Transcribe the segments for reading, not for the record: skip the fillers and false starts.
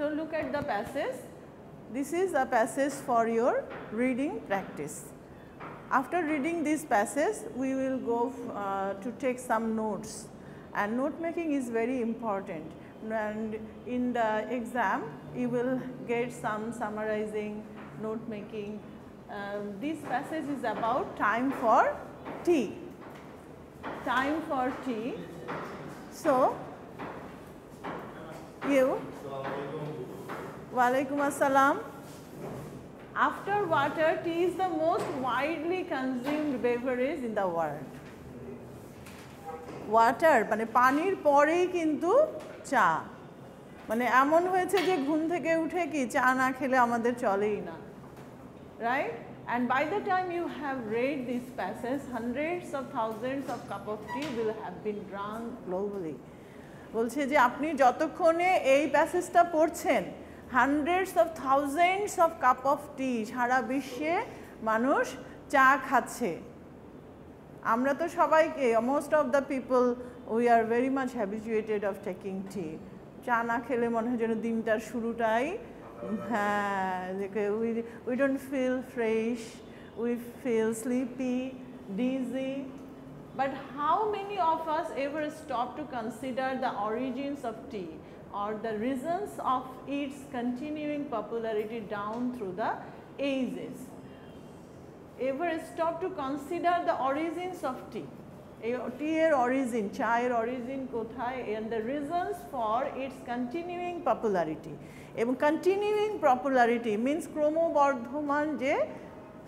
So look at the passage. This is a passage for your reading practice. After reading this passage, we will go to take some notes, and note making is very important, and in the exam you will get some summarizing, note making. This passage is about time for tea. Time for tea. So you, Walaikum Assalam. After water, tea is the most widely consumed beverage in the world. Water মানে পানির পরেই কিন্তু চা, মানে এমন হয়েছে যে ঘুম থেকে উঠে কি চা না খেলে আমাদের চলেই না, right? And by the time you have read this passage, hundreds of thousands of cup of tea will have been drunk globally. বলছে যে আপনি যতক্ষণে এই প্যাসেজটা পড়ছেন, hundreds of thousands of cup of tea, সারা বিশ্বে মানুষ চা খাচ্ছে। আমরা তো সবাইকে, most of the people we are very much habituated of taking tea. চা না খেলে মনে হয় যেন দিনটার শুরুটাই, হ্যাঁ, we don't feel fresh, we feel sleepy, dizzy. But how many of us ever stop to consider the origins of tea or the reasons of its continuing popularity down through the ages? Ever stop to consider the origins of tea? Tea এর origin, চায়ের origin কোথায়, and the reasons for its continuing popularity. এবং continuing popularity means ক্রমবর্ধমান যে,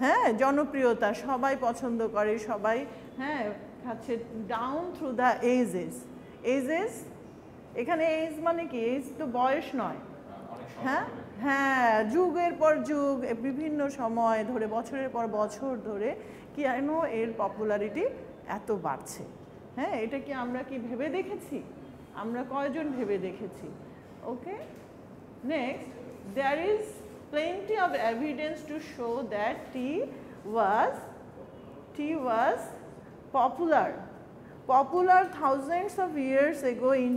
হ্যাঁ, জনপ্রিয়তা, সবাই পছন্দ করে, সবাই, হ্যাঁ, খাচ্ছে, down through the ages. Ages, এখানে age মানে কি? age তো বয়স নয়, হ্যাঁ, হ্যাঁ, যুগের পর যুগ, বিভিন্ন সময় ধরে, বছরের পর বছর ধরে কেন এর পপুলারিটি এত বাড়ছে, হ্যাঁ, এটা কি আমরা কি ভেবে দেখেছি? আমরা কয়জন ভেবে দেখেছি? ওকে, next, there is plenty of evidence to show that tea was popular thousands of years ago in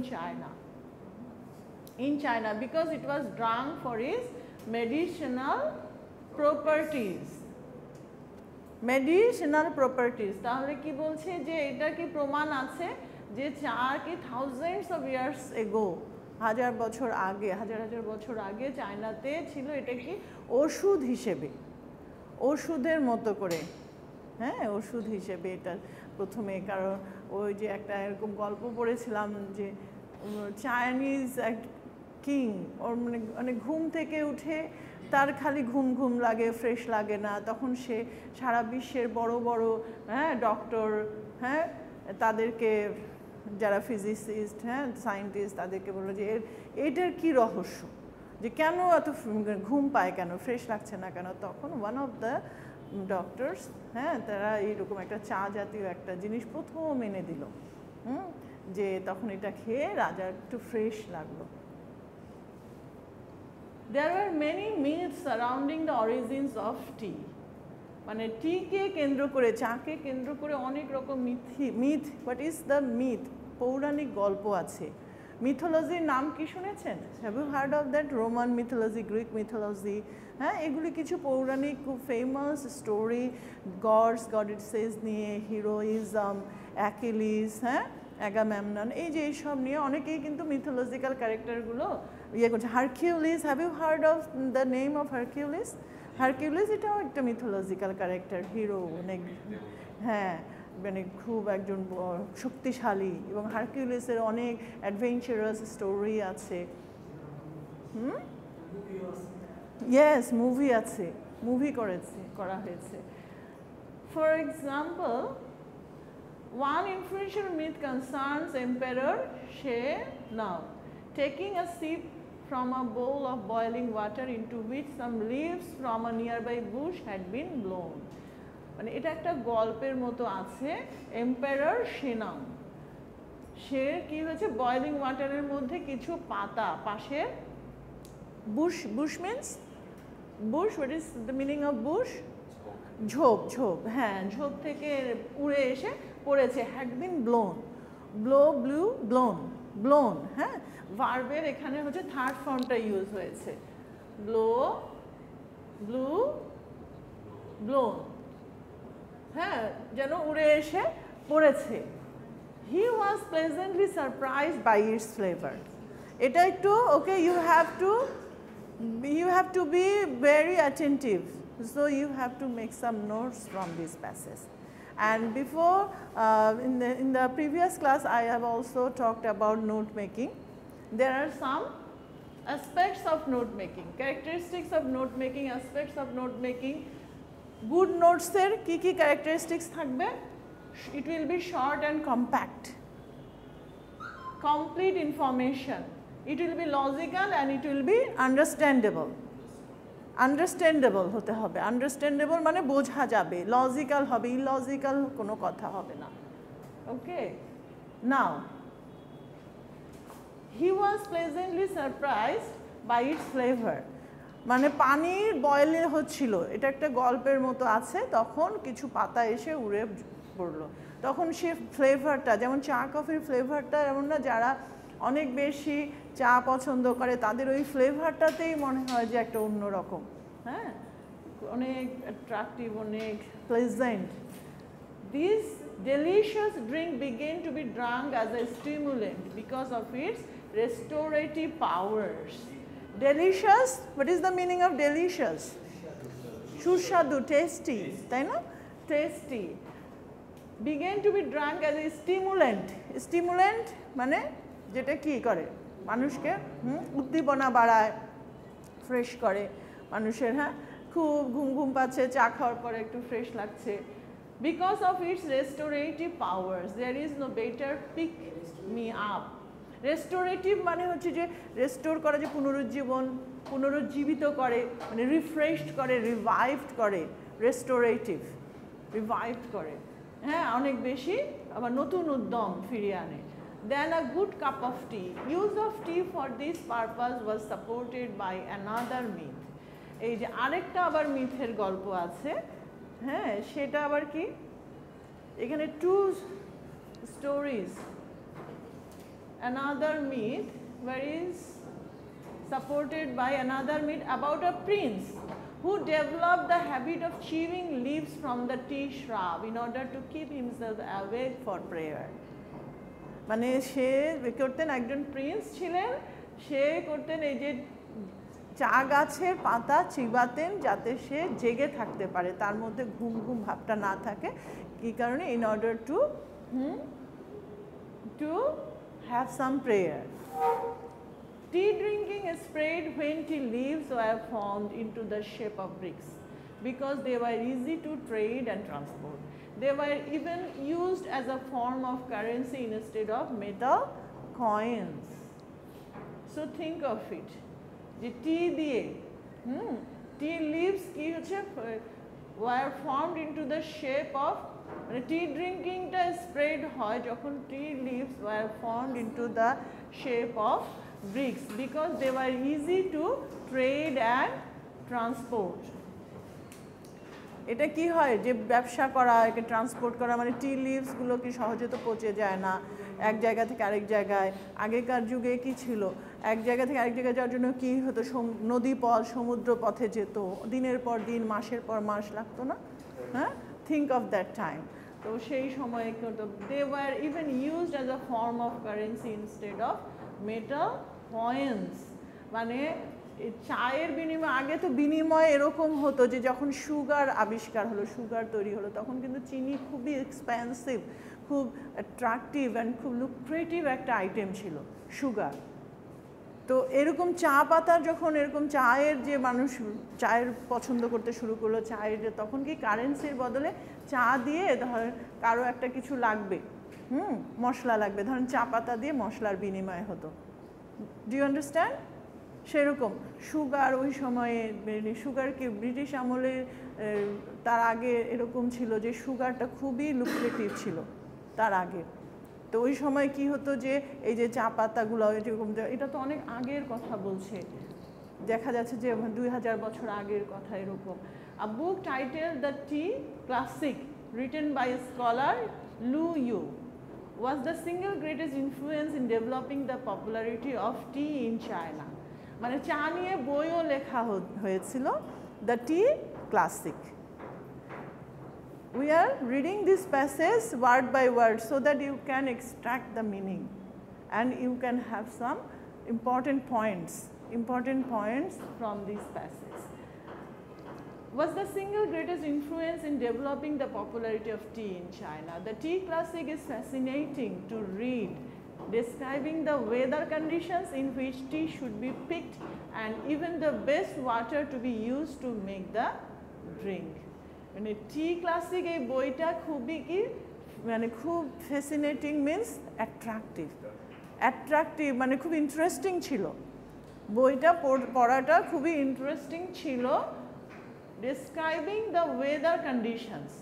China because it was drunk for its medicinal properties. তাহলে কি বলছে যে এটা কি প্রমাণ আছে যে চা কি thousands of years ago, হাজার বছর আগে, হাজার বছর আগে চায়নাতে ছিল এটা কি ওষুধ হিসেবে, ওষুধের মতো করে, হ্যাঁ, ওষুধ হিসেবে এটা প্রথমে। কারণ ওই যে একটা এরকম গল্প পড়েছিলাম যে চাইনিজ এক কিং, ওর মানে ঘুম থেকে উঠে তার খালি ঘুম লাগে, ফ্রেশ লাগে না, তখন সে সারা বিশ্বের বড় বড়, হ্যাঁ, ডক্টর, হ্যাঁ, তাদেরকে, যারা ফিজিসিস্ট, হ্যাঁ, সায়েন্টিস্ট, তাদেরকে বললো যে এটার কি রহস্য, যে কেন এত ঘুম পায়, কেন ফ্রেশ লাগছে না কেন। তখন ওয়ান অফ দ্য ডক্টরস, হ্যাঁ, তারা এইরকম একটা চা জাতীয় একটা জিনিস প্রথম এনে দিল, যে তখন এটা খেয়ে রাজার একটু ফ্রেশ লাগলো। There were many myths surrounding the origins of tea. মানে টিকে কেন্দ্র করে, চাকে কেন্দ্র করে অনেক রকম myth, what is the myth, পৌরাণিক গল্প আছে। মিথোলজির নাম কি শুনেছেন? Have you heard of that? Roman mythology, Greek mythology, হ্যাঁ, এগুলি কিছু পৌরাণিক খুব ফেমাস স্টোরি, গডস গডেসেস নিয়ে, হিরোইজম, অ্যাকিলিস, হ্যাঁ, অ্যাগামেমনন, এই যে এইসব নিয়ে অনেকেই কিন্তু মিথোলজিক্যাল ক্যারেক্টারগুলো ইয়ে করছে। Hercules, have you heard of the name of Hercules? Hercules এটাও একটা মিথোলজিক্যাল ক্যারেক্টার, হিরো, অনেক, হ্যাঁ, মানে খুব একজন শক্তিশালী, এবং হারকিউলিসের অনেক অ্যাডভেঞ্চারাস স্টোরি আছে। ইয়েস, মুভি আছে, মুভি করা হয়েছে। For example, one influential myth concerns Emperor Shennong taking a sip from a bowl of boiling water into which some leaves from a nearby bush had been blown. মানে এটা একটা গল্পের মতো আছে। Empire শেনং, সে কি হয়েছে, বয়েলিং ওয়াটারের মধ্যে কিছু পাতা, পাশের Bush means Bush, what is the meaning of Bush? ঝোপ, হ্যাঁ, ঝোপ থেকে উড়ে এসে পড়েছে, had been blown, blown, blown, হ্যাঁ, ভার্বের এখানে হচ্ছে থার্ড ফর্মটা ইউজ হয়েছে, ব্লো, ব্লু, ব্লোন, হ্যাঁ, যেন উড়ে এসে পড়েছে। He was pleasantly surprised by its flavor. এটা একটু ওকে, you have to be very attentive, so you have to make some notes from this passage. And before in the previous class I have also talked about note making. There are some aspects of note making, characteristics of note making, aspects of note making. Good notes এর কি কি characteristics থাকবে? It will be short and compact, complete information, it will be logical and it will be understandable. Understandable হতে হবে, understandable মানে বোঝা যাবে, logical হবে, illogical কোনো কথা হবে না। Okay, now he was pleasantly surprised by its flavor. মানে পানির বয়েল হচ্ছিল, এটা একটা গল্পের মতো আছে, তখন কিছু পাতা এসে উড়ে পড়লো, তখন সে ফ্লেভারটা, যেমন চা কফির ফ্লেভারটা এমন না, যারা অনেক বেশি চা পছন্দ করে তাদের ওই ফ্লেভারটাতেই মনে হয় যে একটা অন্যরকম, হ্যাঁ, অনেক অ্যাট্রাকটিভ, অনেক pleasant. This delicious drink began to be drunk as a stimulant because of its restorative powers. Delicious, what is the meaning of delicious? Sushadu, tasty, তাই না? Tasty. Began to be drunk as a stimulant. Stimulant মানে যেটা কি করে, মানুষকে উদ্দীপনা বাড়ায়, fresh করে মানুষের, হ্যাঁ, খুব ঘুম ঘুম পাচ্ছে, চা খাওয়ার পরে একটু ফ্রেশ লাগছে। Because of its restorative powers, there is no better pick me up. Restorative মানে হচ্ছে যে রেস্টোর করা, যে পুনরুজ্জীবিত করে, মানে রিফ্রেশড করে, রিভাইভড করে, রেস্টোরেটিভ, রিভাইভড করে, হ্যাঁ, অনেক বেশি আবার নতুন উদ্যম ফিরিয়ে আনে। Then a good cup of tea. Use of tea for this purpose was supported by another myth. এই যে আরেকটা আবার মিথের গল্প আছে, হ্যাঁ, সেটা আবার কি, এখানে two stories. Another myth where is supported by another myth about a prince who developed the habit of chewing leaves from the tea shrub in order to keep himself awake for prayer. মানে সে করতেন, একজন Prince ছিলেন, সে করতেন এই যে চা গাছের পাতা চিবাতেন যাতে সে জেগে থাকতে পারে, তার মধ্যে ঘুম ঘুম ভাবটা না থাকে। কি কারণে? in order to have some prayer. Tea drinking spread when tea leaves were formed into the shape of bricks because they were easy to trade and transport. They were even used as a form of currency instead of metal coins. So think of it. The tea দিয়ে, tea leaves কি হচ্ছে, were formed into the shape of, মানে tea drinking টা spread হয় যখন tea leaves were formed into the shape of bricks because they were easy to trade and transport. এটা কি হয় যে ব্যবসা করা, একে ট্রান্সপোর্ট করা, মানে টি লিভসগুলো কি সহজে তো পচে যায় না, এক জায়গা থেকে আরেক জায়গায়। আগেকার যুগে কি ছিল, এক জায়গা থেকে আরেক জায়গায় যাওয়ার জন্য কি হতো, নদী পথ, সমুদ্র পথে যেত, দিনের পর দিন, মাসের পর মাস লাগতো না, হ্যাঁ, থিঙ্ক অফ দ্যাট টাইম। তো সেই সময়ে কি হতো, they were even used as a form of currency instead of metal coins. মানে চায়ের বিনিময়, আগে তো বিনিময় এরকম হতো যে যখন সুগার আবিষ্কার হলো, সুগার তৈরি হলো, তখন কিন্তু চিনি খুবই এক্সপেন্সিভ, খুব অ্যাট্রাকটিভ অ্যান্ড খুব লুক্রেটিভ একটা আইটেম ছিল সুগার। তো এরকম চা পাতার যখন এরকম চায়ের যে মানুষ চায়ের পছন্দ করতে শুরু করলো, চায়ের যে তখন কি কারেন্সির বদলে চা দিয়ে, ধর কারো একটা কিছু লাগবে, মশলা লাগবে, ধরেন চা পাতা দিয়ে মশলার বিনিময় হতো। Do you understand? সেরকম সুগার ওই সময়ে, সুগার কি ব্রিটিশ আমলে, তার আগে এরকম ছিল যে সুগারটা খুবই লুক্রেটিভ ছিল তার আগে। তো ওই সময় কি হতো যে এই যে চা পাতাগুলো এরকম, এটা তো অনেক আগের কথা বলছে, দেখা যাচ্ছে যে 2000 বছর আগের কথা এরকম। A book title the tea classic written by scholar Lu Yu was the single greatest influence in developing the popularity of tea in China. মানে চা নিয়ে বইও লেখা হয়েছিল, The Tea Classic. We are reading this passage word by word so that you can extract the meaning and you can have some important points from this passage. Was the single greatest influence in developing the popularity of tea in China. The Tea Classic is fascinating to read, describing the weather conditions in which tea should be picked and even the best water to be used to make the drink. মানে টি classic এই বইটা খুবই কি মানে খুব fascinating means attractive মানে খুব interesting ছিল, বইটা পড়াটা খুবই ইন্টারেস্টিং ছিল। Describing the weather conditions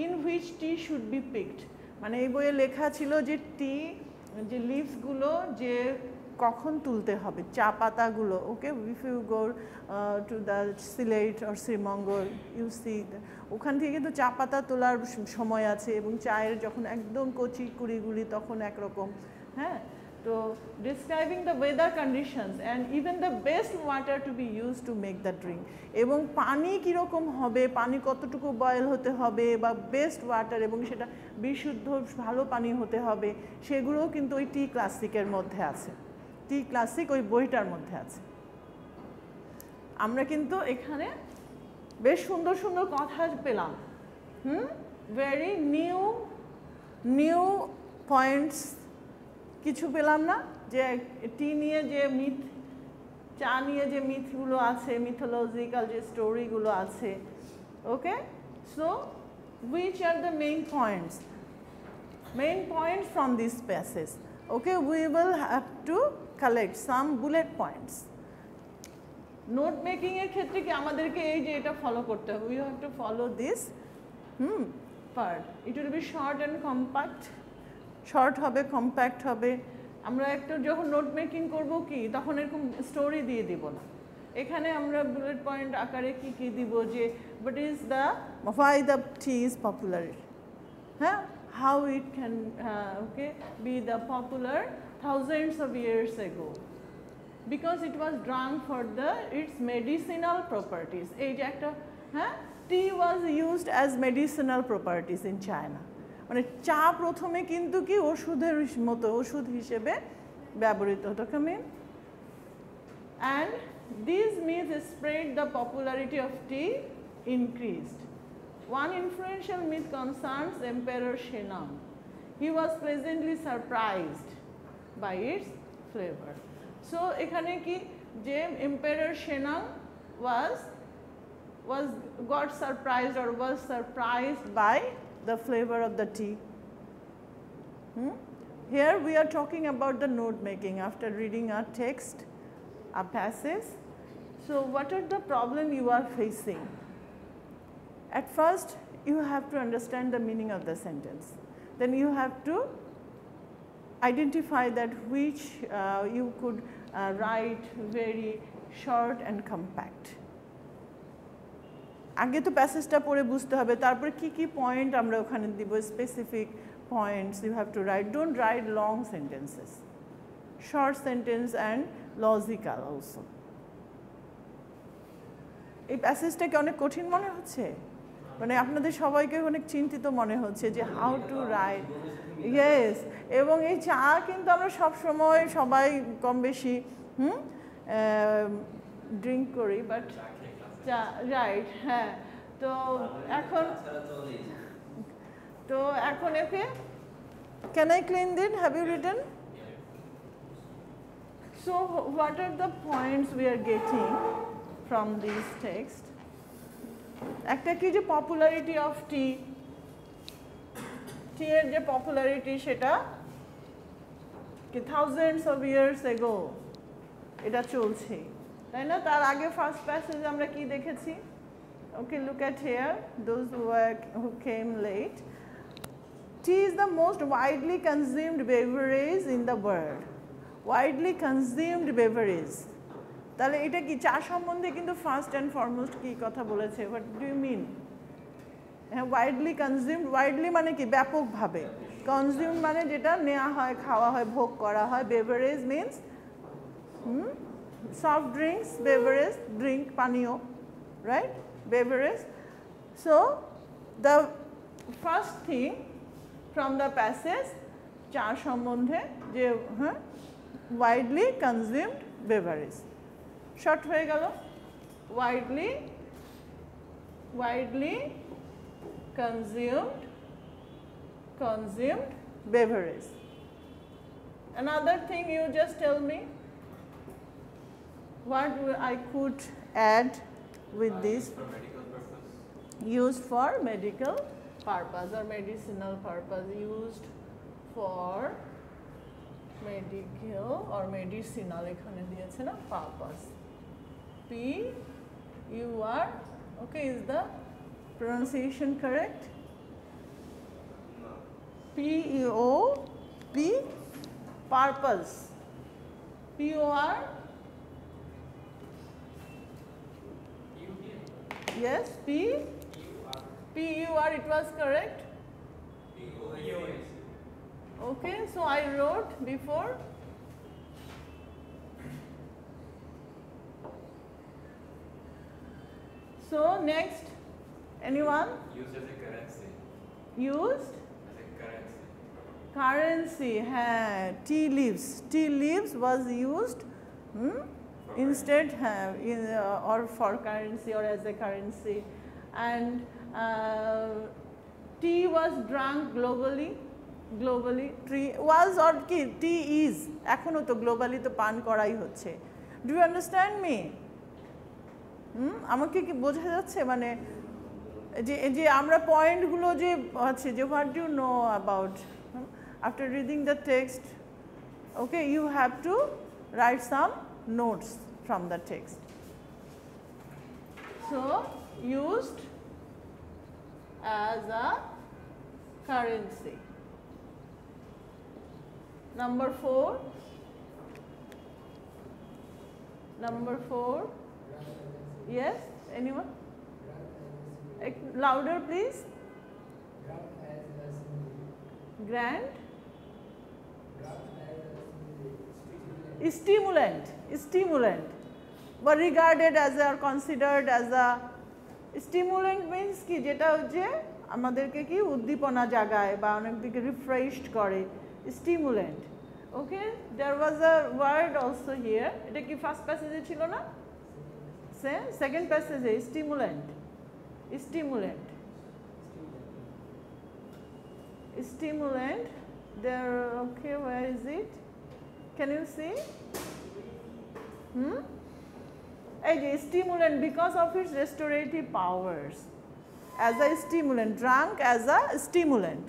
in which tea should be picked, মানে এই বইয়ে লেখা ছিল যে টি যে লিভসগুলো যে কখন তুলতে হবে, চা পাতাগুলো। Okay, if you go to the Sylhet or Srimangal you see ওখান থেকে কিন্তু চা পাতা তোলার সময় আছে এবং চায়ের যখন একদম কচি কুড়িগুলি তখন একরকম। হ্যাঁ, তো describing the weather conditions and even the best water to be use to make the drink, এবং পানি কীরকম হবে, পানি কতটুকু বয়েল হতে হবে বা বেস্ট ওয়াটার এবং সেটা বিশুদ্ধ ভালো পানি হতে হবে, সেগুলোও কিন্তু ওই টি ক্লাসিকের মধ্যে আছে, টি ক্লাসিক ওই বইটার মধ্যে আছে। আমরা কিন্তু এখানে বেশ সুন্দর সুন্দর কথা পেলাম, ভেরি নিউ পয়েন্টস কিছু পেলাম না, যে টি নিয়ে যে মিথ, চা নিয়ে যে মিথগুলো আছে, মিথোলজিক্যাল যে স্টোরিগুলো আছে। ওকে, so which are the main points from this passage? Okay, we will have to collect some bullet points. Note making এর ক্ষেত্রে কি আমাদেরকে এই যে এটা ফলো করতে হবে, we have to follow this part. It will be short and compact, short হবে, কম্প্যাক্ট হবে। আমরা একটা যখন নোট মেকিং করবো কি তখন এরকম স্টোরি দিয়ে দিব না, এখানে আমরা বুলেট পয়েন্ট আকারে কি কি দিব, যে but is the why the tea is popular, হ্যাঁ, how it can okay be the popular thousands of years ago, because it was drunk for its medicinal properties. এই যে একটা হ্যাঁ, tea was used as medicinal properties in China. মানে চা প্রথমে কিন্তু কি ওষুধের মতো, ওষুধ হিসেবে ব্যবহৃত হতো। Come in and these myths spread, the popularity of tea increased. One influential myth concerns Emperor Shennong. He was pleasantly surprised by its flavor. So এখানে কি যে Emperor Shennong got surprised or was surprised by the flavor of the tea. Here we are talking about the note making after reading a text, a passage. So what are the problem you are facing? At first you have to understand the meaning of the sentence, then you have to identify that which you could write very short and compact. আগে তো প্যাসেজটা পড়ে বুঝতে হবে, তারপরে কি কি point আমরা ওখানে দিব, specific points you have to write. Don't write long sentences, short sentence and logical also. এই প্যাসেজটাকে অনেক কঠিন মনে হচ্ছে, মানে আপনাদের সবাইকে অনেক চিন্তিত মনে হচ্ছে যে হাউ টু রাইট। ইয়েস, এবং এই চা কিন্তু আমরা সবসময় সবাই কম বেশি ড্রিঙ্ক করি, বাট চা রাইট, হ্যাঁ। তো এখন একে can I clean it? Have you written? So what are the points we are getting from this text? একটা কি যে পপুলারিটি অফ টি, টি এর যে পপুলারিটি সেটা কি থাউজেন্ডস অফ ইয়ার্স এগো এটা চলছে, তাই না? তার আগে ফার্স্ট প্যাসেজ আমরা কি দেখেছি? Okay, look at here, those who came late. Tea is the most widely consumed beverage in the world. Widely consumed beverage. তাহলে এটা কি চা সম্বন্ধে কিন্তু ফার্স্ট অ্যান্ড ফরমোস্ট কি কথা বলেছে? What do you mean? হ্যাঁ, ওয়াইডলি কনজিউমড, ওয়াইডলি মানে কি ব্যাপকভাবে, কনজিউম মানে যেটা নেওয়া হয়, খাওয়া হয়, ভোগ করা হয়। Beverage means soft drinks, beverage drink, পানীয়, right? Beverage. So the first thing from the passage চা সম্বন্ধে যে widely consumed beverage. শর্ট হয়ে গেল, widely consumed beverage. Another thing, you just tell me what I could add with this. For medical purpose. Used for medical purpose or medicinal purpose, used for medical or medicinal এখানে দিয়েছে না purpose. P-U-R, okay, is the pronunciation correct? No. P-U-O-P, purpose. P-O-R, yes, P-U-R, it was correct? P-O-S. Okay, so I wrote before. So next, anyone? Used as a currency. Used? As a currency. Currency, tea leaves was used instead or for currency or as a currency, and tea was drunk globally, tea was or tea is এখনো তো globally তো পান করাই হচ্ছে। Do you understand me? আমাকে কি বোঝা যাচ্ছে? মানে যে আমরা পয়েন্টগুলো যে আছে যে what do know about after reading the text, okay, you have to write some notes from the text. So used as a currency. Number 4. Yes, anyone? Louder please. Grant. Stimulant, but regarded as or considered as a stimulant means কি, যেটা হচ্ছে আমাদেরকে কি উদ্দীপনা জাগায় বা অনেক দিকে রিফ্রেশড করে, stimulant. Okay, there was a word also here. এটা কি ফার্স্ট প্যাসেজে ছিল না? সেকেন্ড প্যাসেজে stimulant, there, okay, where is it? Can you see? A stimulant because of its restorative powers. As a stimulant, drunk as a stimulant.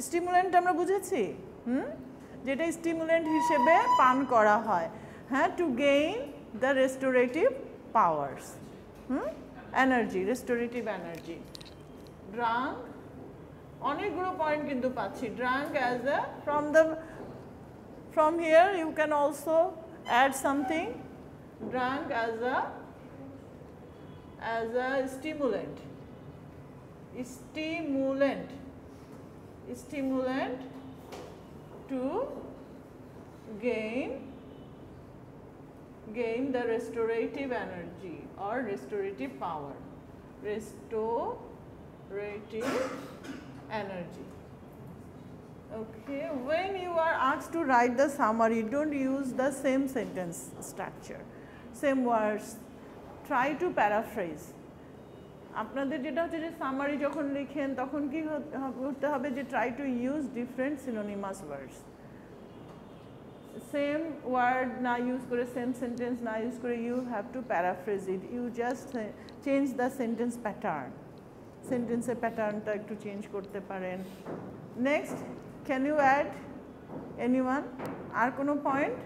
Stimulant আমরা বুঝেছি, যেটা stimulant হিসেবে পান করা হয়, to gain the restorative powers, energy, restorative energy. Drunk, অনেকগুলো point কিন্তু পাচ্ছি। Drunk as a, from here you can also add something. Drunk as a stimulant to gain the restorative energy or restorative power. Restorative energy. Okay, when you are asked to write the summary, don't use the same sentence structure, same words. Try to paraphrase. আপনাদের যেটা হচ্ছে যে summary যখন লিখেন তখন কি করতে হবে, যে try to use different synonymous words. Same word না ইউজ করে, সেম সেন্টেন্স না ইউজ করে, you have to paraphrase it. You just change the sentence pattern, সেন্টেন্সের প্যাটার্নটা একটু চেঞ্জ করতে পারেন। Next, can you add anyone? আর কোনো পয়েন্ট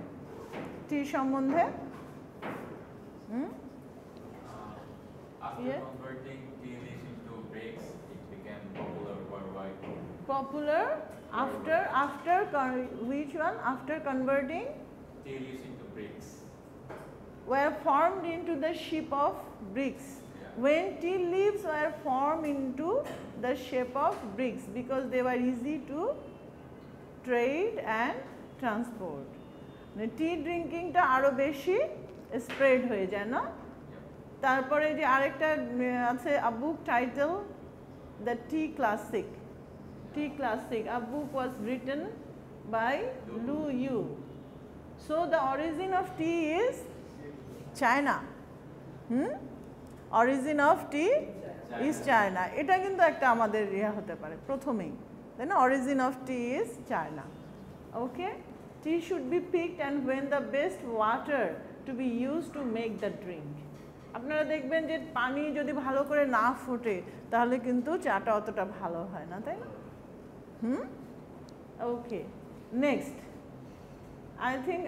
টি সম্বন্ধে? After converting tea leaves into bricks, it became popular worldwide. Popular after which one? After converting? Tea leaves into bricks. Were formed into the shape of bricks. Yeah. When tea leaves were formed into the shape of bricks because they were easy to trade and transport. মানে টি ড্রিঙ্কিংটা আরও বেশি spread হয়ে যায় না? তারপরে যে আরেকটা আছে a book title The Tea Classic. Tea Classic, a book was written by Lu Yu. So the origin of tea is China. Origin of tea is China. এটা কিন্তু একটা আমাদের ইয়ে হতে পারে প্রথমেই, তাই না? Origin of tea is China. Okay? Tea should be picked and when the best water to be used to make the drink. আপনারা দেখবেন যে পানি যদি ভালো করে না ফোটে তাহলে কিন্তু চাটা অতটা ভালো হয় না, তাই না? ওকে, next I think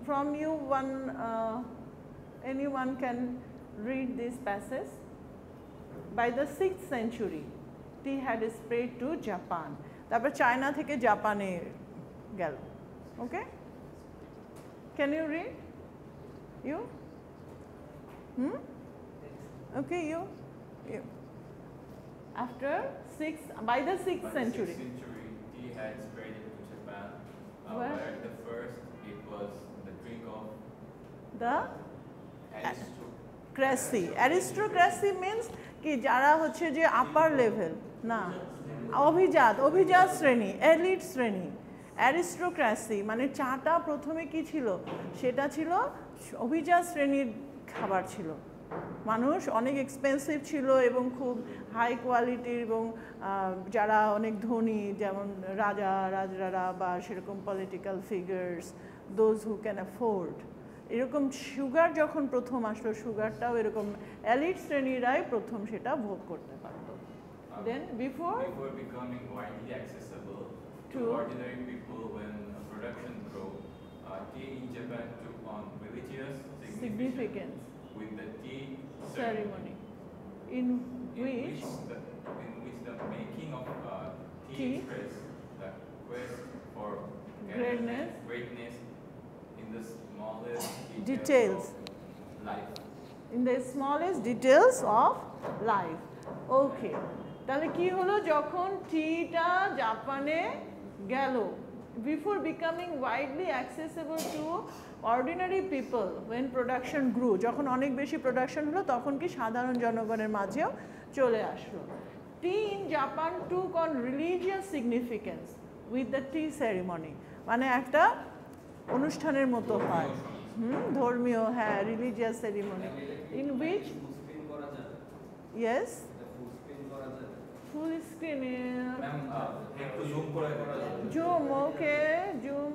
from you anyone can read this passage. By the 6th century, tea had spread to Japan. তারপর চায়না থেকে জাপানে গেল। ওকে, can you read? You? Okay, you. After by the 6th century. Tea had spread into Japan. Where? Where the first it was the drink of The aristocracy. Aristocracy means কি যারা হচ্ছে যে আপার level না, অভিজাত শ্রেণী, এলিট শ্রেণী। Aristocracy মানে চাটা প্রথমে কি ছিল, সেটা ছিল অভিজাত শ্রেণীর খাবার ছিল। মানুষ অনেক এক্সপেন্সিভ ছিল এবং খুব হাই কোয়ালিটির এবং যারা অনেক ধনী যেমন রাজরারা বা সেরকম political figures, those who can afford, এরকম সুগার যখন প্রথম আসলো, সুগারটাও এরকম এলিট শ্রেণীরাই প্রথম সেটা ভোগ করতে পারত। Then before becoming widely accessible to ordinary people, when production grew, tea in Japan took on religious significance with the tea ceremony, in which the making of tea expressed the quest for greatness in the smallest details of life. In the smallest details of life. Okay. তাহলে কি হলো, যখন টিটা জাপানে গেল, before becoming widely accessible to ordinary people when production grew, যখন অনেক বেশি প্রোডাকশন হলো তখন কি সাধারণ জনগণের মাঝেও চলে আসলো। tea in Japan took on religious significance with the tea ceremony, মানে একটা অনুষ্ঠানের মতো হয়, ধর্মীয়, হ্যাঁ, religious ceremony in which yes full screen একটু জুম করে zoom, okay, zoom,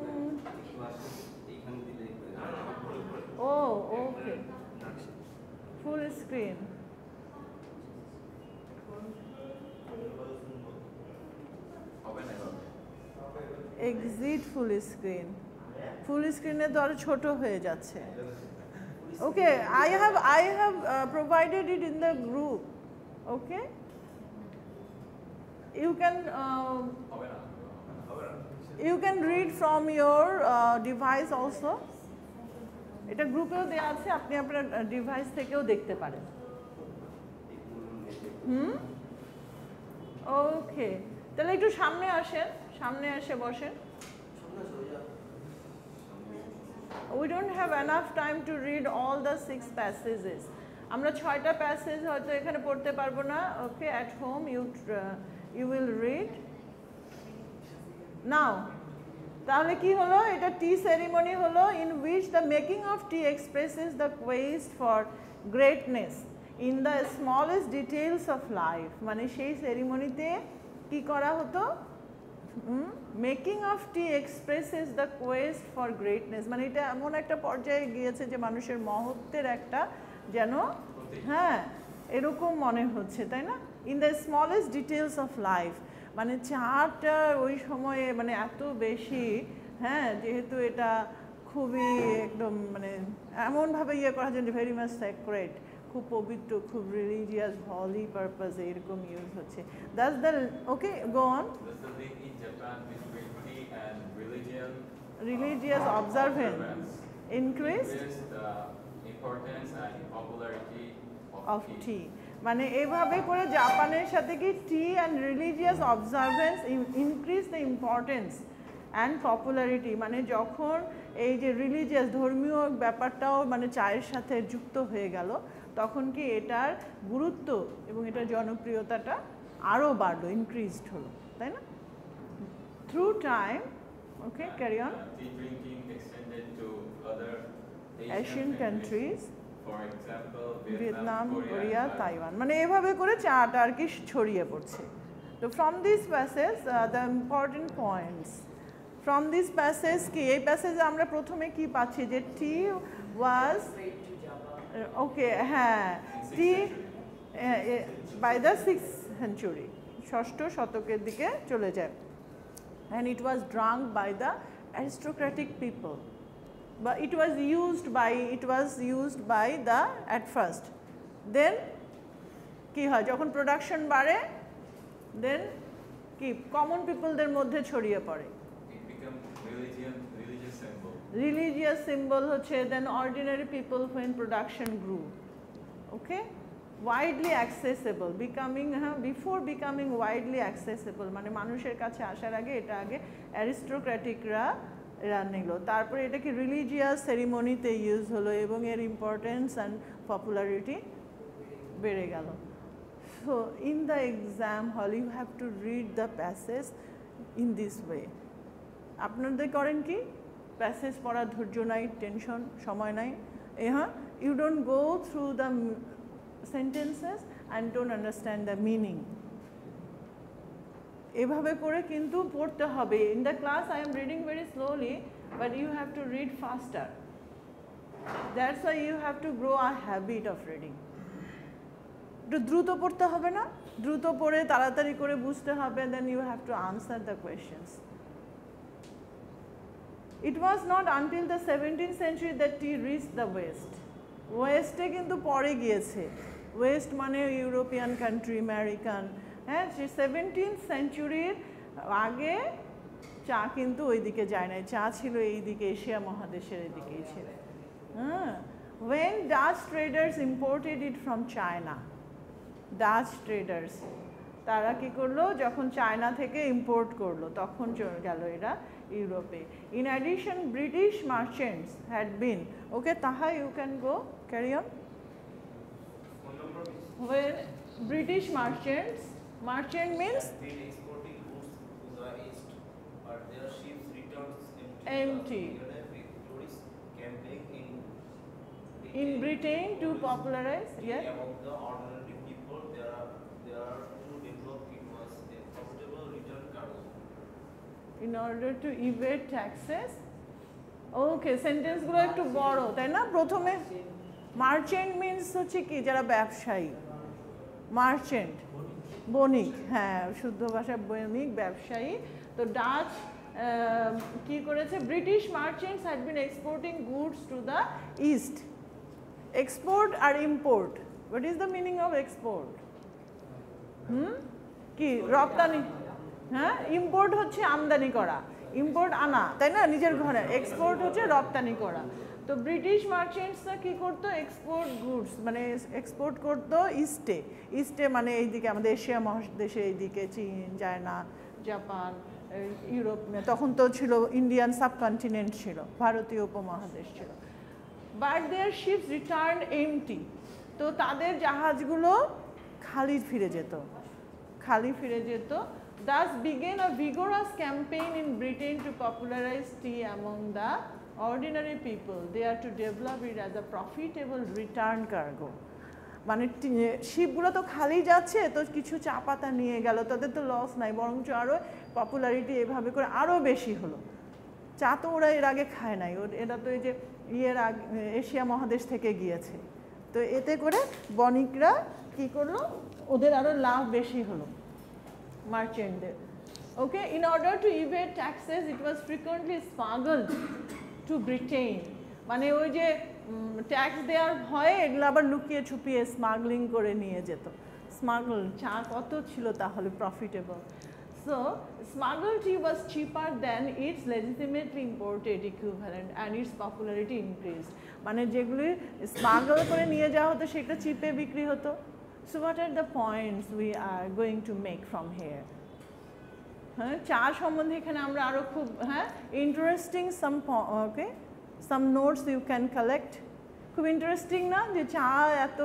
oh okay, full screen, exit full screen, full screen এ তো আরো ছোট হয়ে যাচ্ছে। Okay, I have provided it in the group. Okay, you can read from your device also. এটা গ্রুপেও দেওয়া আছে, আপনি আপনার ডিভাইস থেকেও দেখতে পারেন। ওকে, তাহলে একটু সামনে আসেন, সামনে এসে বসেন। We don't have enough time to read all the 6 passages. আমরা 6টা প্যাসেজ হয়তো এখানে পড়তে পারবো না। ওকে, at home you will read. Now, তাহলে কি হলো, এটা টি সেরিমনি হলো in which the making of tea expresses the quest for greatness in the smallest details of life. মানে সেই সেরিমনিতে কি করা হতো, making of T expresses the Quest for greatness, মানে এটা এমন একটা পর্যায়ে গিয়েছে যে মানুষের মহত্বের একটা যেন, হ্যাঁ, এরকম মনে হচ্ছে, তাই না? In the smallest details of life, মানে চাটা ওই সময়ে মানে এত বেশি, হ্যাঁ, যেহেতু এটা খুবই একদম মানে এমনভাবে ইয়ে করা যায় ভেরি মাচ স্যাক্রেড, খুব পবিত্র, খুব রিলিজিয়াস, হলি পারপাস এরকম ইউজ হচ্ছে। That's the okay, go on. Religious observance increased the importance and popularity of tea. মানে এইভাবে করে জাপানের সাথে কি tea and religious observance increase the importance and popularity, মানে যখন এই যে রিলিজিয়াস ধর্মীয় ব্যাপারটাও মানে চায়ের সাথে যুক্ত হয়ে গেল, তখন কি এটার গুরুত্ব এবং এটার জনপ্রিয়তাটা আরও বাড়লো, ইনক্রিজড হলো, তাই না? Through time, okay, carry on. Tea drinking extended to other Asian countries, for example, Vietnam, Korea, Korea, and Taiwan, মানে এভাবে করে চাটা আর কি ছড়িয়ে পড়ছে। তো from this passage the important points from this passage কি, এই প্যাসেজে আমরা প্রথমে কি পাচ্ছি যে টি ওয়াজ, ওকে, হ্যাঁ, টি বাই দ্য 6th century, ষষ্ঠ শতকের দিকে চলে যায়, and it was drunk by the aristocratic people, but it was used by the at first, then কি হয় যখন প্রোডাকশন বাড়ে, দেন কি কমন পিপলদের মধ্যে ছড়িয়ে পড়ে, it became religious symbol. Religious symbol হচ্ছে, then ordinary people when production grew, okay, widely accessible, before becoming widely accessible, মানে মানুষের কাছে আসার আগে এটা আগে অ্যারিস্টোক্র্যাটিকরা এরা নিল, তারপরে এটা কি রিলিজিয়াস সেরিমনিতে ইউজ হলো এবং এর ইম্পর্টেন্স অ্যান্ড পপুলারিটি বেড়ে গেল। So in the exam hall you have to read the passage in this way. আপনাদের করেন কি প্যাসেজ পড়ার ধৈর্য নাই, টেনশন, সময় নাই, হ্যাঁ, you don't go through the sentences and don't understand the meaning, এভাবে করে কিন্তু পড়তে হবে। in the class I am reading very slowly but you have to read faster, that's why you have to grow a habit of reading, একটু দ্রুত পড়তে হবে না, দ্রুত পড়ে তাড়াতাড়ি করে বুঝতে হবে, then you have to answer the questions. It was not until the 17th century that tea reached the West. ওয়েস্টে কিন্তু পরে গিয়েছে, ওয়েস্ট মানে ইউরোপিয়ান কান্ট্রি, আমেরিকান, হ্যাঁ, 17th সেঞ্চুরির আগে চা কিন্তু ওইদিকে যায় নাই, চা ছিল এইদিকে এশিয়া মহাদেশের এদিকেই ছিল। হ্যাঁ, when Dutch traders imported it from China, Dutch traders তারা কি করলো, যখন চায়না থেকে ইম্পোর্ট করলো তখন চলে গেল এরা ইউরোপে। In addition, British merchants had been, okay, Taha, you can go, carry on. When British merchants, merchant means been exporting goods to the east, but their ships returned empty. Tourist camping In Britain to popularize, yeah. Among the ordinary people, there are to develop it was a profitable return cargo. In order to evade taxes, okay, sentence গুলো একটু বড়, তাই না? প্রথমে merchant means হচ্ছে কি, যারা ব্যবসায়ী, মার্চেন্ট বণিক, হ্যাঁ, শুদ্ধ ভাষায় বণিক, ব্যবসায়ী। তো ডাচ কি করেছে, British merchants had been exporting goods to the East. Export আর import, what is the meaning of export? কি রপ্তানি, হ্যাঁ, ইম্পোর্ট হচ্ছে আমদানি করা, ইম্পোর্ট আনা, তাই না, নিজের ঘরে, এক্সপোর্ট হচ্ছে রপ্তানি করা। তো ব্রিটিশ মার্চেন্টসরা কী করতো, এক্সপোর্ট গুডস মানে এক্সপোর্ট করতো ইস্টে, ইস্টে মানে এইদিকে আমাদের এশিয়া মহাদেশে, এইদিকে চীন, চায়না, জাপান, ইউরোপ, তখন তো ছিল ইন্ডিয়ান সাবকন্টিনেন্ট ছিল, ভারতীয় উপমহাদেশ ছিল। But their ships return empty, তো তাদের জাহাজগুলো খালি ফিরে যেত, খালি ফিরে যেত। Thus began a vigorous campaign in Britain to popularize tea among the ordinary people. They are to develop it as a profitable return cargo. মানে শিপগুলো তো খালি যাচ্ছে, তো কিছু চা পাতা নিয়ে গেল, তাদের তো লস নাই, বরঞ্চ আরও পপুলারিটি এভাবে করে আরও বেশি হলো। চা তো ওরা এর আগে খায় নাই, এরা তো এই যে ইয়ের আগে এশিয়া মহাদেশ থেকে গিয়েছে, তো এতে করে বণিকরা কী করলো, ওদের আরও লাভ বেশি হলো মার্চেন্টদের। Okay, in order to evade taxes, it was frequently smuggled to Britain. মানে ওই যে ট্যাক্স দেওয়ার ভয়ে এগুলো আবার লুকিয়ে ছুপিয়ে স্মাগলিং করে নিয়ে যেত। স্মাগল চা কত ছিল তাহলে profitable. So smuggled tea was cheaper than its legitimately imported equivalent and its popularity increased. মানে যেগুলি স্মাগল করে নিয়ে যাওয়া হতো সেটা চিপে বিক্রি হতো, So what are the points we are going to make from here? হ্যাঁ চা সম্বন্ধে এখানে আমরা আরো খুব interesting some notes you can collect. খুব ইন্টারেস্টিং না যে চা এত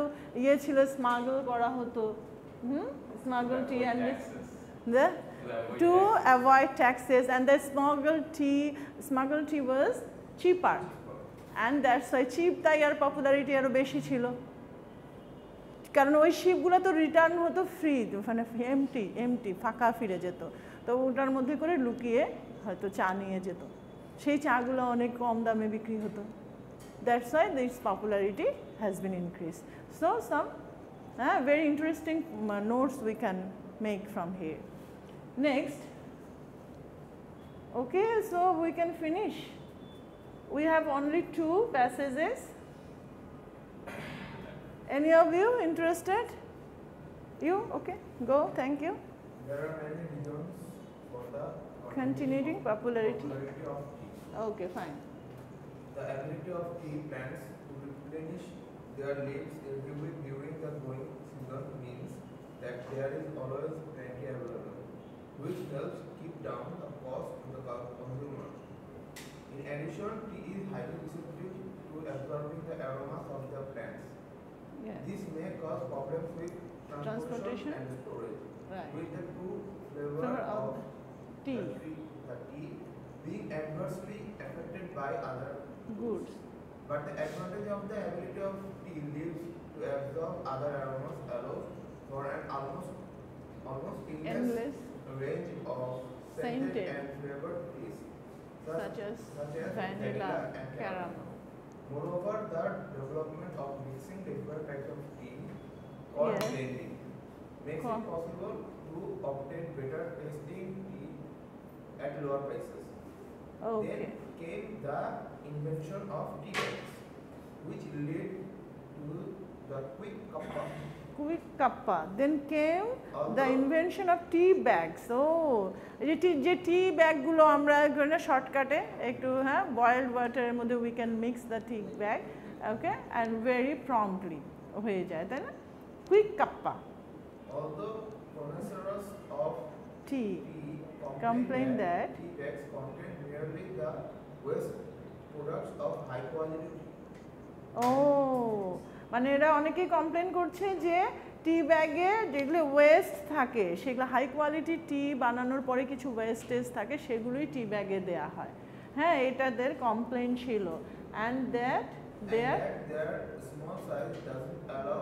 ছিল স্মাগল করা হতো smuggle tea and to avoid taxes, and the smuggled tea was cheaper, and that's why cheap তাই আর পপুলারিটি আরো বেশি ছিল, কারণ ওই শিপগুলো তো রিটার্ন হতো ফ্রি, মানে এমটি ফাঁকা ফিরে যেত, তো ওটার মধ্যে করে লুকিয়ে হয়তো চা নিয়ে যেত, সেই চাগুলো অনেক কম দামে বিক্রি হতো. That's why this popularity has been increased. So some very interesting notes we can make from here. Next, okay, so we can finish. We have only 2 passages. Any of you interested? You? Okay, go, thank you. There are many reasons for the Continuing popularity. of tea. Okay, fine. The ability of tea plants to replenish their leaves every week during the growing season means that there is always plenty available, which helps keep down the cost to the consumer. In addition, tea is highly receptive to absorbing the aromas of the plants. Yes. This may cause problems with transportation and storage. Right. With the true flavor Flavor of of tea. the tea being adversely affected by other Goods. but the advantage of the ability of tea leaves to absorb other aromas allows for an almost endless range of scented and flavored teas, Such as vanilla and caramel. Moreover, the development of mixing different types of tea called Yes. blending makes it possible to obtain better tasting tea at lower prices. Okay. Then came the invention of tea bags, which led to the quick Kappa. Then came the Although- invention of tea bags. যে টি ব্যাগগুলো আমরা শর্টকাটে একটু boiled ওয়াটারের মধ্যে we can mix the tea bag, okay, and very promptly হয়ে যায়, তাই না? Quick kappa. Although connoisseurs of Tea tea complain that tea bags contain merely the waste products of high quality tea. মানে এরা অনেকেই complain করছে যে টি ব্যাগে যেগুলো ওয়েস্ট থাকে সেগুলো হাই কোয়ালিটি টি বানানোর পরে কিছু ওয়েস্টেজ থাকে সেগুলোই টি ব্যাগে দেয়া হয়, হ্যাঁ এটা দের কমপ্লেন ছিল, and that Their small size doesn't allow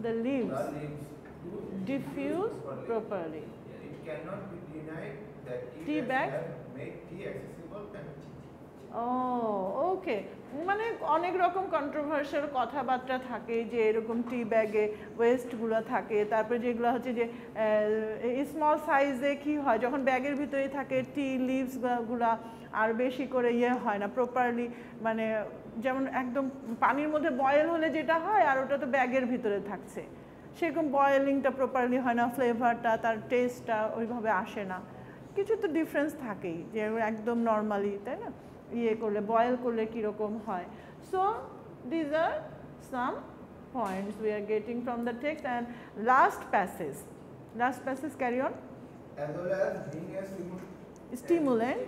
the leaves the leaves to diffuse properly. It cannot be denied that Tea tea bags bags have made tea accessible and cheap. ওকে, মানে অনেক রকম কন্ট্রোভার্সিয়াল কথাবার্তা থাকে যে এরকম টি ব্যাগে ওয়েস্টগুলো থাকে, তারপরে যেগুলো হচ্ছে যে স্মল সাইজে কি হয় যখন ব্যাগের ভিতরে থাকে টি লিভসগুলো আর বেশি করে হয় না প্রপারলি, মানে যেমন একদম পানির মধ্যে বয়েল হলে যেটা হয় আর ওটা তো ব্যাগের ভিতরে থাকছে, সেরকম বয়েলিংটা প্রপারলি হয় না, ফ্লেভারটা তার টেস্টটা ওইভাবে আসে না, কিছু তো ডিফারেন্স থাকেই যে একদম নর্মালি, তাই না, করলে বয়েল করলে কীরকম হয়. So these are some points we are getting from the text. And last passage carry on. As well as being a Stimulant.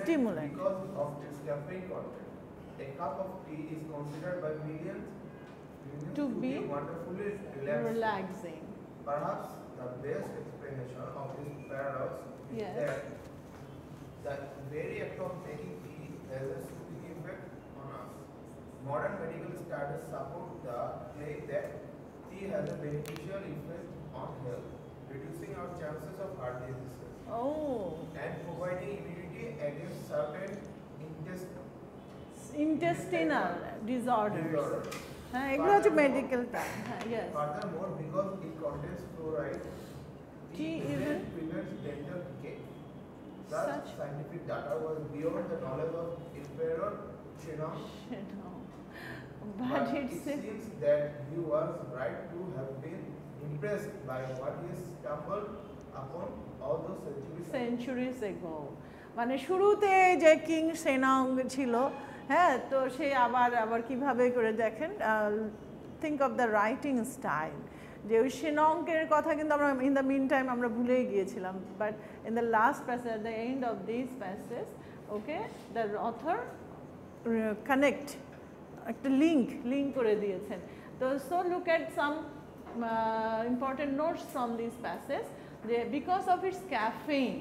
Stimulant because of its caffeine content. A cup of tea is considered by millions To be wonderfully relaxing. Perhaps the best explanation of this paradox is Yes. that the very act of making tea has a soothing effect on us. Modern medical studies support the claim that tea has a beneficial effect on health, reducing our chances of heart diseases and providing immunity against certain Intestinal disorders. হ্যাঁ এগুলো হচ্ছে medical term. হ্যাঁ, yes. Furthermore, because it contains fluoride, Tea it even prevents dental decay. Thus, Such- scientific data was beyond the knowledge of Emperor Shennong, but it it seems that he was right to have been impressed by what he stumbled upon all those centuries এগো, মানে শুরুতে যে king সেনং ছিল, হ্যাঁ তো সে আবার কিভাবে করে দেখেন think of the writing style. যে ওই শেনংকের কথা কিন্তু আমরা in the meantime আমরা ভুলেই গিয়েছিলাম, but in the last passage, at the end of these passages, okay, the author connect একটা link করে দিয়েছেন। তো so look at some important notes from this passage. Because of its caffeine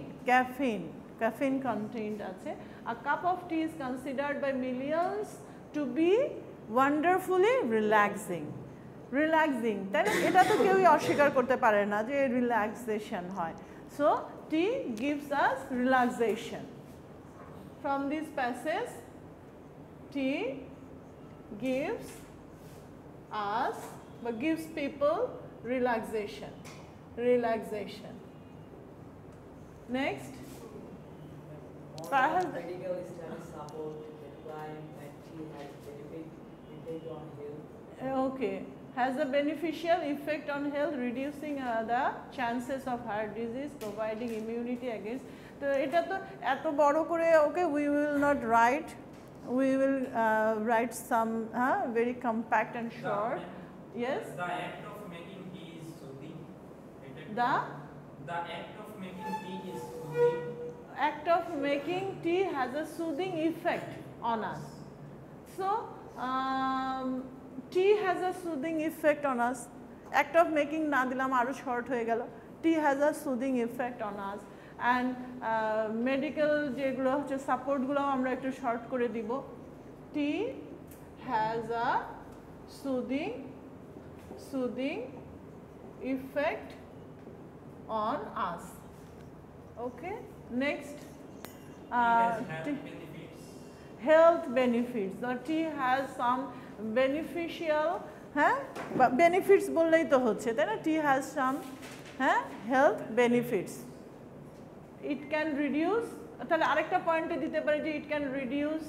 content আছে, a cup of tea is considered by millions to be wonderfully relaxing, তাই না? এটা তো কেউই অস্বীকার করতে পারে না যে রিল্যাক্সেশন হয়। So tea gives us relaxation. From this passage, tea gives us but gives people relaxation. Next, modern medical studies support the claim that tea has benefit effect on health. Okay, has a beneficial effect on health, reducing the chances of heart disease, providing immunity against. তো এটা তো এত বড় করে, okay, we will not write, we will write some very compact and short. Yes, The act of making tea is soothing. the act of making tea is soothing. act of making tea has a soothing effect on us. So tea has a soothing effect on us. Act of making না দিলাম, আরো short হয়ে গেল। Tea has a soothing effect on us. And medical যেগুলো হচ্ছে সাপোর্টগুলো আমরা একটু short করে দিব। Tea has a soothing effect on us. Okay, next, health benefits. The tea has some beneficial, benefits বললেই তো হচ্ছে, তাই না? Tea has some health benefits. It can reduce, তাহলে আরেকটা পয়েন্টে দিতে পারি যে it can reduce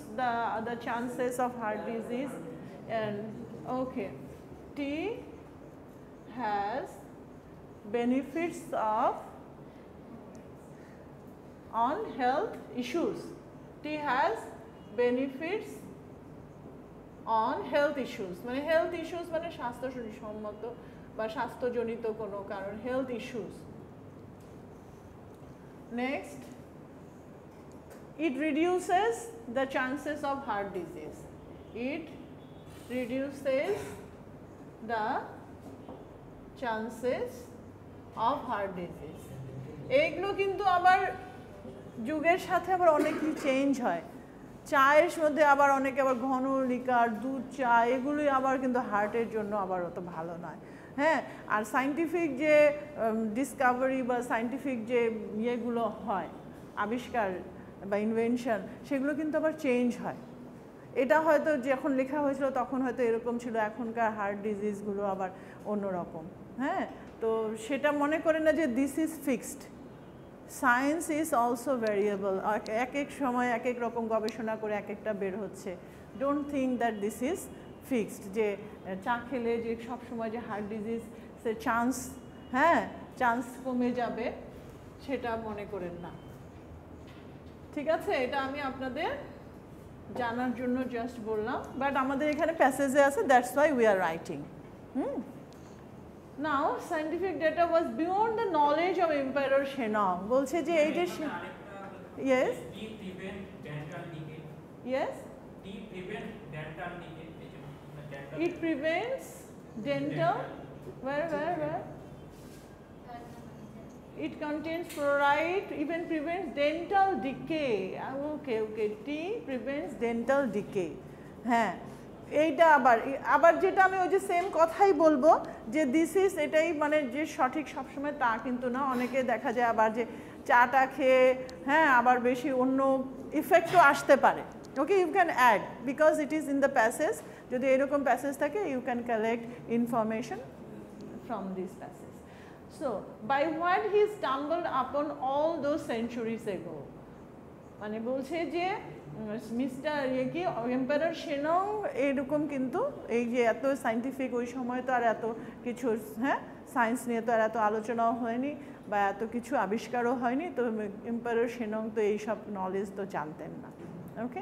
the chances of heart disease. And okay, tea has benefits on health issues. Tea has benefits on health issues. মানে health issues মানে স্বাস্থ্যসম্মত বা স্বাস্থ্যজনিত কোনো কারণ, health issues. Next, it reduces the chances of heart disease. It reduces the chances of heart disease. এইগুলো কিন্তু আবার যুগের সাথে আবার অনেকই চেঞ্জ হয়। চায়ের মধ্যে আবার অনেকে আবার ঘন লিকার, দুধ চা, এগুলোই আবার কিন্তু হার্টের জন্য আবার অত ভালো নয়। হ্যাঁ, আর সায়েন্টিফিক যে ডিসকাভারি বা সায়েন্টিফিক যে ইয়েগুলো হয়, আবিষ্কার বা ইনভেনশন, সেগুলো কিন্তু আবার চেঞ্জ হয়। এটা হয়তো যখন লেখা হয়েছিল তখন হয়তো এরকম ছিল, এখনকার হার্ট ডিজিজগুলো আবার অন্যরকম। হ্যাঁ, তো সেটা মনে করে না যে this is fixed. Science is also variable, এক এক সময় এক এক রকম গবেষণা করে এক একটা বের হচ্ছে। Don't think that this is fixed, যে চা খেলে যে সবসময় যে হার্ট ডিজিজ সে চান্স কমে যাবে, সেটা মনে করেন না। ঠিক আছে, এটা আমি আপনাদের জানার জন্য জাস্ট বললাম, বাট আমাদের এখানে প্যাসেজে আছে, that's why we are writing. Now scientific data was beyond the knowledge of emperor Shennong. বলছে যে এই যে yes yes it prevents dental where it contains fluoride, even prevents dental decay. Okay, tea prevents dental decay. হ্যাঁ, এইটা আবার যেটা আমি ওই যে সেম কথাই বলবো যে দিস ইজ, এটাই মানে যে সঠিক সবসময় তা কিন্তু না। অনেকে দেখা যায় আবার যে চাটা খেয়ে আবার বেশি অন্য ইফেক্টও আসতে পারে। Okay, you can add because it is in the passage. যদি এরকম প্যাসেজ থাকে, you can collect information from this passage. So by what he stumbled upon all those centuries এগো, মানে বলছে যে মিস্টার কি এম্পায়ার শেনং এরকম কিন্তু এই যে এত সায়েন্টিফিক, ওই সময় তো আর এত কিছু সায়েন্স নিয়ে তো আর এত আলোচনাও হয়নি বা এত কিছু আবিষ্কারও হয়নি, তো এম্পায়ার শেনং তো এইসব নলেজ তো জানতেন না। ওকে,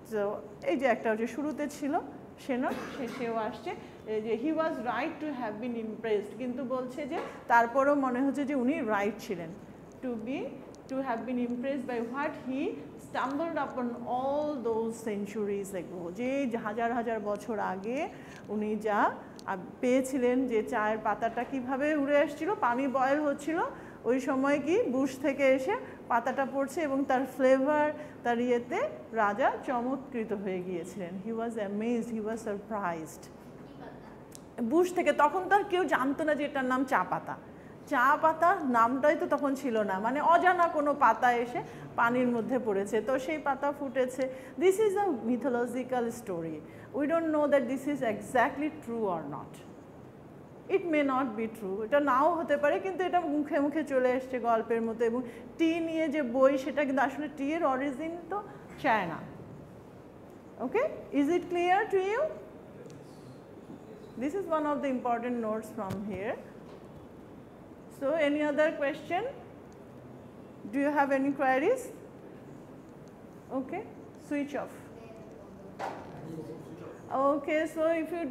তো এই যে একটা যে শুরুতে ছিল সেও আসছে যে he was right to have been impressed, কিন্তু বলছে যে তারপরও মনে হচ্ছে যে উনি রাইট ছিলেন to have been impressed by what he stumbled upon all those centuries ago, যে হাজার হাজার বছর আগে উনি যা পেয়েছিলেন, যে চায়ের পাতাটা কিভাবে উড়ে আসছিল, পানি বয়েল হচ্ছিল, ওই সময় কি বুশ থেকে এসে পাতাটা পড়ছে এবং তার ফ্লেভার তার ইয়েতে রাজা চমৎকৃত হয়ে গিয়েছিলেন। He was amazed, he was surprised. Bush থেকে, তখন তো আর কেউ জানতো না যে এটার নাম চা পাতা। চা পাতা নামটাই তো তখন ছিল না, মানে অজানা কোনো পাতা এসে পানির মধ্যে পড়েছে, তো সেই পাতা ফুটেছে। This is a mythological story, we don't know that this is exactly true or not, it may not be true, এটা নাও হতে পারে, কিন্তু এটা মুখে মুখে চলে এসছে গল্পের মতো। এবং টি নিয়ে যে বই, সেটা কিন্তু আসলে টি এর অরিজিন তো China. Okay, is it clear to you? This is one of the important notes from here. So any other question? Do you have any queries? Okay, switch off. Okay, so if you